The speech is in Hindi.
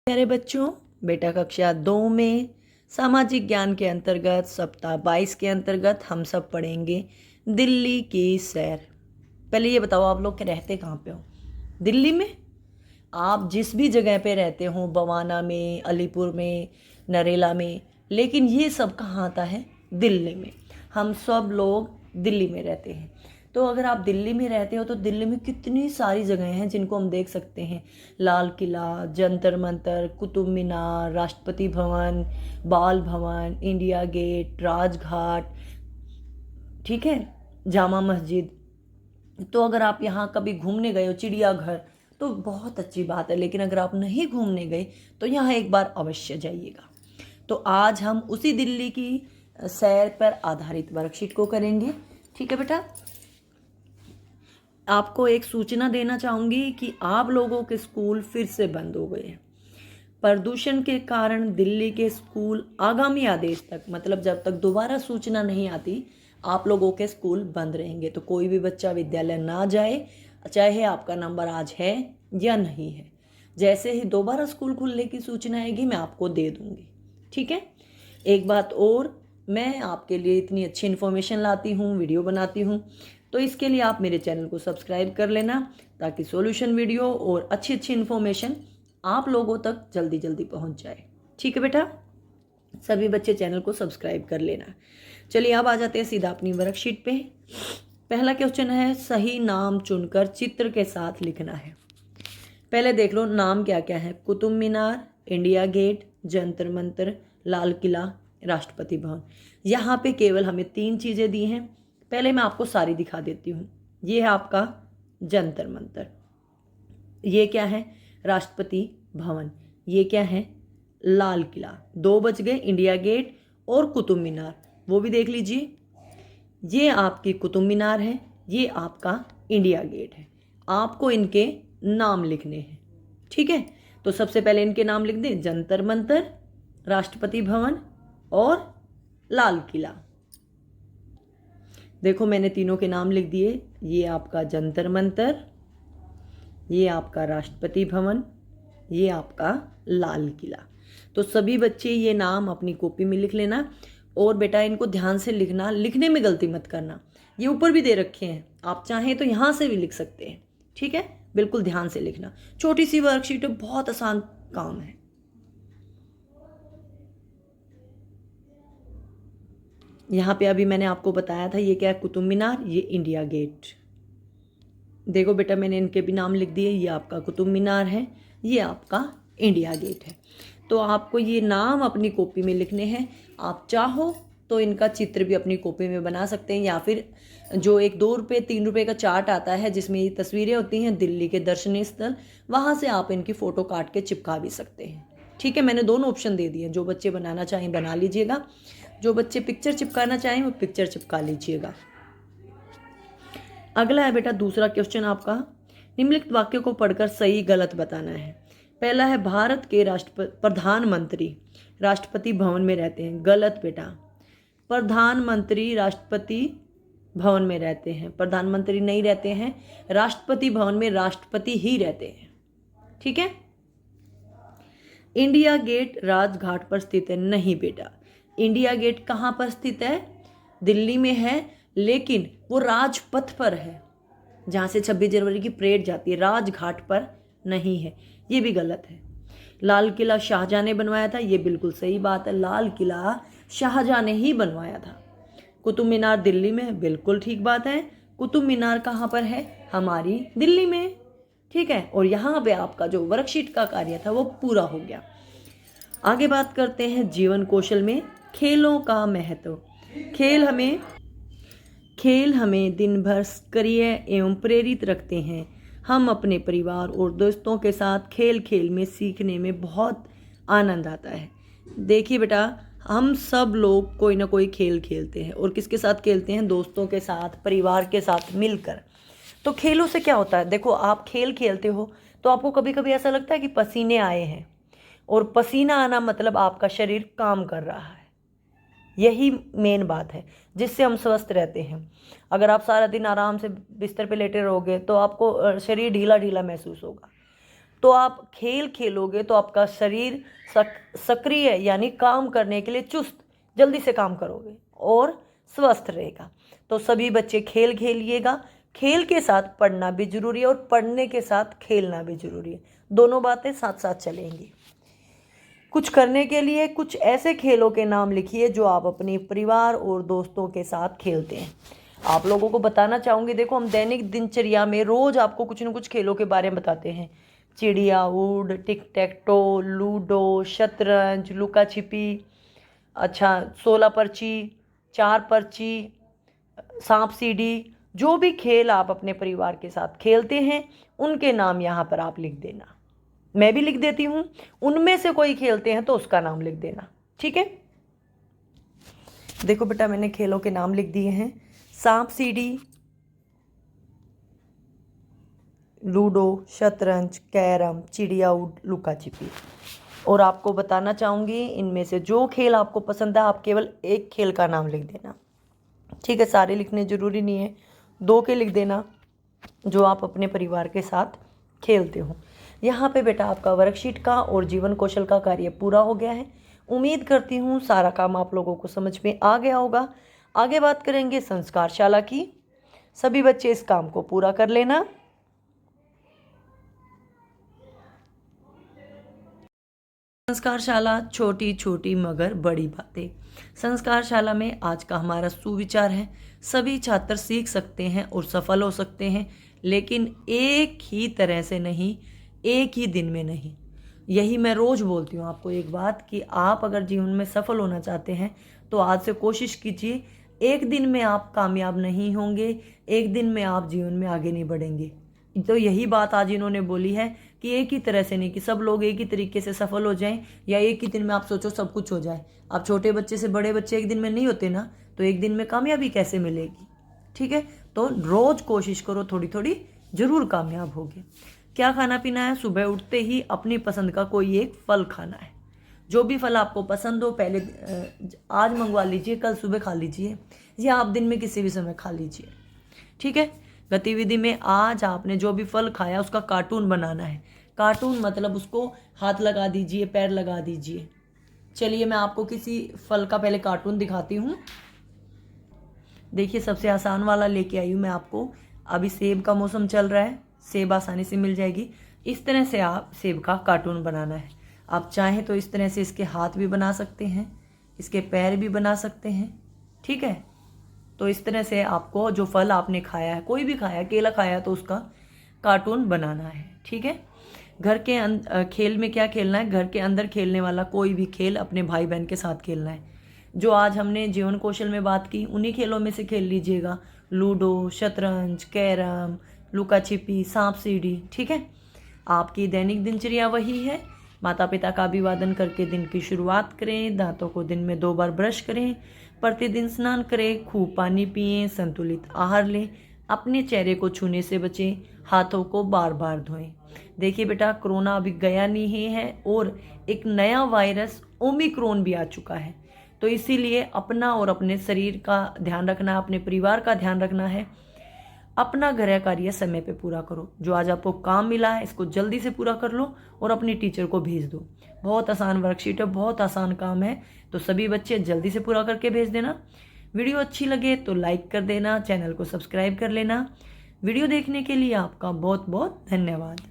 प्यारे बच्चों, बेटा कक्षा 2 में सामाजिक ज्ञान के अंतर्गत सप्ताह 22 के अंतर्गत हम सब पढ़ेंगे दिल्ली की सैर। पहले ये बताओ, आप लोग के रहते कहाँ पे हो? दिल्ली में? आप जिस भी जगह पे रहते हो, बवाना में, अलीपुर में, नरेला में, लेकिन ये सब कहाँ आता है? दिल्ली में। हम सब लोग दिल्ली में रहते हैं। तो अगर आप दिल्ली में रहते हो तो दिल्ली में कितनी सारी जगहें हैं जिनको हम देख सकते हैं। लाल किला, जंतर मंतर, कुतुब मीनार, राष्ट्रपति भवन, बाल भवन, इंडिया गेट, राजघाट, ठीक है, जामा मस्जिद। तो अगर आप यहाँ कभी घूमने गए हो, चिड़ियाघर, तो बहुत अच्छी बात है। लेकिन अगर आप नहीं घूमने गए तो यहाँ एक बार अवश्य जाइएगा। तो आज हम उसी दिल्ली की सैर पर आधारित वर्कशीट को करेंगे। ठीक है बेटा, आपको एक सूचना देना चाहूँगी कि आप लोगों के स्कूल फिर से बंद हो गए हैं। प्रदूषण के कारण दिल्ली के स्कूल आगामी आदेश तक, मतलब जब तक दोबारा सूचना नहीं आती, आप लोगों के स्कूल बंद रहेंगे। तो कोई भी बच्चा विद्यालय ना जाए, चाहे आपका नंबर आज है या नहीं है। जैसे ही दोबारा स्कूल खुलने की सूचना आएगी मैं आपको दे दूँगी। ठीक है। एक बात और, मैं आपके लिए इतनी अच्छी इन्फॉर्मेशन लाती हूँ, वीडियो बनाती हूँ, तो इसके लिए आप मेरे चैनल को सब्सक्राइब कर लेना, ताकि सॉल्यूशन वीडियो और अच्छी अच्छी इन्फॉर्मेशन आप लोगों तक जल्दी जल्दी पहुंच जाए। ठीक है बेटा, सभी बच्चे चैनल को सब्सक्राइब कर लेना। चलिए अब आ जाते हैं सीधा अपनी वर्कशीट पे। पहला क्वेश्चन है, सही नाम चुनकर चित्र के साथ लिखना है। पहले देख लो नाम क्या क्या है। Qutub Minar, India gate, Jantar Mantar, Lal Qila, Rashtrapati Bhavan. यहाँ पे केवल हमें 3 चीज़ें दी हैं। पहले मैं आपको सारी दिखा देती हूँ। ये है आपका जंतर मंतर, ये क्या है? राष्ट्रपति भवन, ये क्या है? लाल किला। 2 बच गए, इंडिया गेट और कुतुब मीनार, वो भी देख लीजिए। ये आपकी कुतुब मीनार है, ये आपका इंडिया गेट है। आपको इनके नाम लिखने हैं। ठीक है, तो सबसे पहले इनके नाम लिख दें, जंतर मंतर, राष्ट्रपति भवन और लाल किला। देखो मैंने तीनों के नाम लिख दिए। ये आपका जंतर मंतर, ये आपका राष्ट्रपति भवन, ये आपका लाल किला। तो सभी बच्चे ये नाम अपनी कॉपी में लिख लेना। और बेटा इनको ध्यान से लिखना, लिखने में गलती मत करना। ये ऊपर भी दे रखे हैं, आप चाहें तो यहाँ से भी लिख सकते हैं। ठीक है, बिल्कुल ध्यान से लिखना। छोटी सी वर्कशीट है, बहुत आसान काम है। यहाँ पे अभी मैंने आपको बताया था, ये क्या है? कुतुब मीनार, ये इंडिया गेट। देखो बेटा मैंने इनके भी नाम लिख दिए। ये आपका कुतुब मीनार है, ये आपका इंडिया गेट है। तो आपको ये नाम अपनी कॉपी में लिखने हैं। आप चाहो तो इनका चित्र भी अपनी कॉपी में बना सकते हैं, या फिर जो एक 2 रुपये 3 रुपये का चार्ट आता है जिसमें ये तस्वीरें होती हैं दिल्ली के दर्शनीय स्थल, वहाँ से आप इनकी फ़ोटो काट के चिपका भी सकते हैं। ठीक है, मैंने दोनों ऑप्शन दे दिए। जो बच्चे बनाना चाहें बना लीजिएगा, जो बच्चे पिक्चर चिपकाना चाहें वो पिक्चर चिपका लीजिएगा। अगला है बेटा दूसरा क्वेश्चन आपका, निम्नलिखित वाक्यों को पढ़कर सही गलत बताना है। पहला है, भारत के प्रधानमंत्री राष्ट्रपति भवन में रहते हैं। गलत बेटा, प्रधानमंत्री राष्ट्रपति भवन में रहते हैं, प्रधानमंत्री नहीं रहते हैं। राष्ट्रपति भवन में राष्ट्रपति ही रहते हैं। ठीक है। इंडिया गेट राजघाट पर स्थित है। नहीं बेटा, इंडिया गेट कहाँ पर स्थित है? दिल्ली में है, लेकिन वो राजपथ पर है, जहाँ से 26 जनवरी की परेड जाती है। राजघाट पर नहीं है, ये भी गलत है। लाल किला शाहजहां ने बनवाया था, ये बिल्कुल सही बात है। लाल किला शाहजहां ने ही बनवाया था। कुतुब मीनार दिल्ली में, बिल्कुल ठीक बात है। कुतुब मीनार कहाँ पर है? हमारी दिल्ली में। ठीक है, और यहाँ पे आपका जो वर्कशीट का कार्य था वो पूरा हो गया। आगे बात करते हैं जीवन कौशल में खेलों का महत्व। खेल हमें दिन भर सक्रिय एवं प्रेरित रखते हैं। हम अपने परिवार और दोस्तों के साथ खेल खेल में सीखने में बहुत आनंद आता है। देखिए बेटा, हम सब लोग कोई ना कोई खेल खेलते हैं, और किसके साथ खेलते हैं? दोस्तों के साथ, परिवार के साथ मिलकर। तो खेलों से क्या होता है? देखो आप खेल खेलते हो तो आपको कभी कभी ऐसा लगता है कि पसीने आए हैं, और पसीना आना मतलब आपका शरीर काम कर रहा है। यही मेन बात है जिससे हम स्वस्थ रहते हैं। अगर आप सारा दिन आराम से बिस्तर पे लेटे रहोगे तो आपको शरीर ढीला ढीला महसूस होगा। तो आप खेल खेलोगे तो आपका शरीर सक्रिय यानी काम करने के लिए चुस्त, जल्दी से काम करोगे और स्वस्थ रहेगा। तो सभी बच्चे खेल खेलिएगा। खेल के साथ पढ़ना भी जरूरी है और पढ़ने के साथ खेलना भी जरूरी है, दोनों बातें साथ साथ चलेंगी। कुछ करने के लिए कुछ ऐसे खेलों के नाम लिखिए जो आप अपने परिवार और दोस्तों के साथ खेलते हैं। आप लोगों को बताना चाहूँगी, देखो हम दैनिक दिनचर्या में रोज़ आपको कुछ न कुछ खेलों के बारे में बताते हैं। चिड़िया उड़, टिक टैक टो, लूडो, शतरंज, लुका छिपी, अच्छा 16 पर्ची, 4 पर्ची, सांप सीढ़ी, जो भी खेल आप अपने परिवार के साथ खेलते हैं उनके नाम यहाँ पर आप लिख देना। मैं भी लिख देती हूँ, उनमें से कोई खेलते हैं तो उसका नाम लिख देना, ठीक है। देखो बेटा मैंने खेलों के नाम लिख दिए हैं, सांप सीढ़ी, लूडो, शतरंज, कैरम, चिड़िया उड़, लुका छिपी। और आपको बताना चाहूँगी इनमें से जो खेल आपको पसंद है आप केवल एक खेल का नाम लिख देना, ठीक है। सारे लिखने ज़रूरी नहीं है, 2 के लिख देना जो आप अपने परिवार के साथ खेलते हो। यहाँ पे बेटा आपका वर्कशीट का और जीवन कौशल का कार्य पूरा हो गया है। उम्मीद करती हूँ सारा काम आप लोगों को समझ में आ गया होगा। आगे बात करेंगे संस्कारशाला की। सभी बच्चे इस काम को पूरा कर लेना। संस्कारशाला छोटी छोटी मगर बड़ी बातें। संस्कारशाला में आज का हमारा सुविचार है, सभी छात्र सीख सकते हैं और सफल हो सकते हैं, लेकिन एक ही तरह से नहीं, एक ही दिन में नहीं। यही मैं रोज़ बोलती हूँ आपको एक बात कि आप अगर जीवन में सफल होना चाहते हैं तो आज से कोशिश कीजिए। एक दिन में आप कामयाब नहीं होंगे, एक दिन में आप जीवन में आगे नहीं बढ़ेंगे। तो यही बात आज इन्होंने बोली है कि एक ही तरह से नहीं, कि सब लोग एक ही तरीके से सफल हो जाएं या एक ही दिन में आप सोचो सब कुछ हो जाए। आप छोटे बच्चे से बड़े बच्चे एक दिन में नहीं होते ना, तो एक दिन में कामयाबी कैसे मिलेगी, ठीक है। तो रोज़ कोशिश करो, थोड़ी थोड़ी जरूर कामयाब होगे। क्या खाना पीना है, सुबह उठते ही अपनी पसंद का कोई एक फल खाना है। जो भी फल आपको पसंद हो पहले आज मंगवा लीजिए, कल सुबह खा लीजिए, या आप दिन में किसी भी समय खा लीजिए, ठीक है। गतिविधि में आज आपने जो भी फल खाया उसका कार्टून बनाना है। कार्टून मतलब उसको हाथ लगा दीजिए, पैर लगा दीजिए। चलिए मैं आपको किसी फल का पहले कार्टून दिखाती हूँ। देखिए सबसे आसान वाला लेके आई हूँ मैं आपको। अभी सेब का मौसम चल रहा है, सेब आसानी से मिल जाएगी। इस तरह से आप सेब का कार्टून बनाना है। आप चाहें तो इस तरह से इसके हाथ भी बना सकते हैं, इसके पैर भी बना सकते हैं, ठीक है। तो इस तरह से आपको जो फल आपने खाया है, कोई भी खाया, केला खाया तो उसका कार्टून बनाना है, ठीक है। घर के खेल में क्या खेलना है, घर के अंदर खेलने वाला कोई भी खेल अपने भाई बहन के साथ खेलना है। जो आज हमने जीवन कौशल में बात की उन्हीं खेलों में से खेल लीजिएगा। लूडो, शतरंज, कैरम, लुका छिपी, सांप सीढ़ी, ठीक है। आपकी दैनिक दिनचर्या वही है। माता पिता का अभिवादन करके दिन की शुरुआत करें, दांतों को दिन में 2 बार ब्रश करें, प्रतिदिन स्नान करें, खूब पानी पिएं, संतुलित आहार लें, अपने चेहरे को छूने से बचें, हाथों को बार बार धोएं। देखिए बेटा कोरोना अभी गया नहीं है और एक नया वायरस ओमिक्रॉन भी आ चुका है, तो इसीलिए अपना और अपने शरीर का ध्यान रखना, अपने परिवार का ध्यान रखना है। अपना गृह कार्य समय पे पूरा करो। जो आज आपको काम मिला है इसको जल्दी से पूरा कर लो और अपनी टीचर को भेज दो। बहुत आसान वर्कशीट है, बहुत आसान काम है, तो सभी बच्चे जल्दी से पूरा करके भेज देना। वीडियो अच्छी लगे तो लाइक कर देना, चैनल को सब्सक्राइब कर लेना। वीडियो देखने के लिए आपका बहुत बहुत धन्यवाद।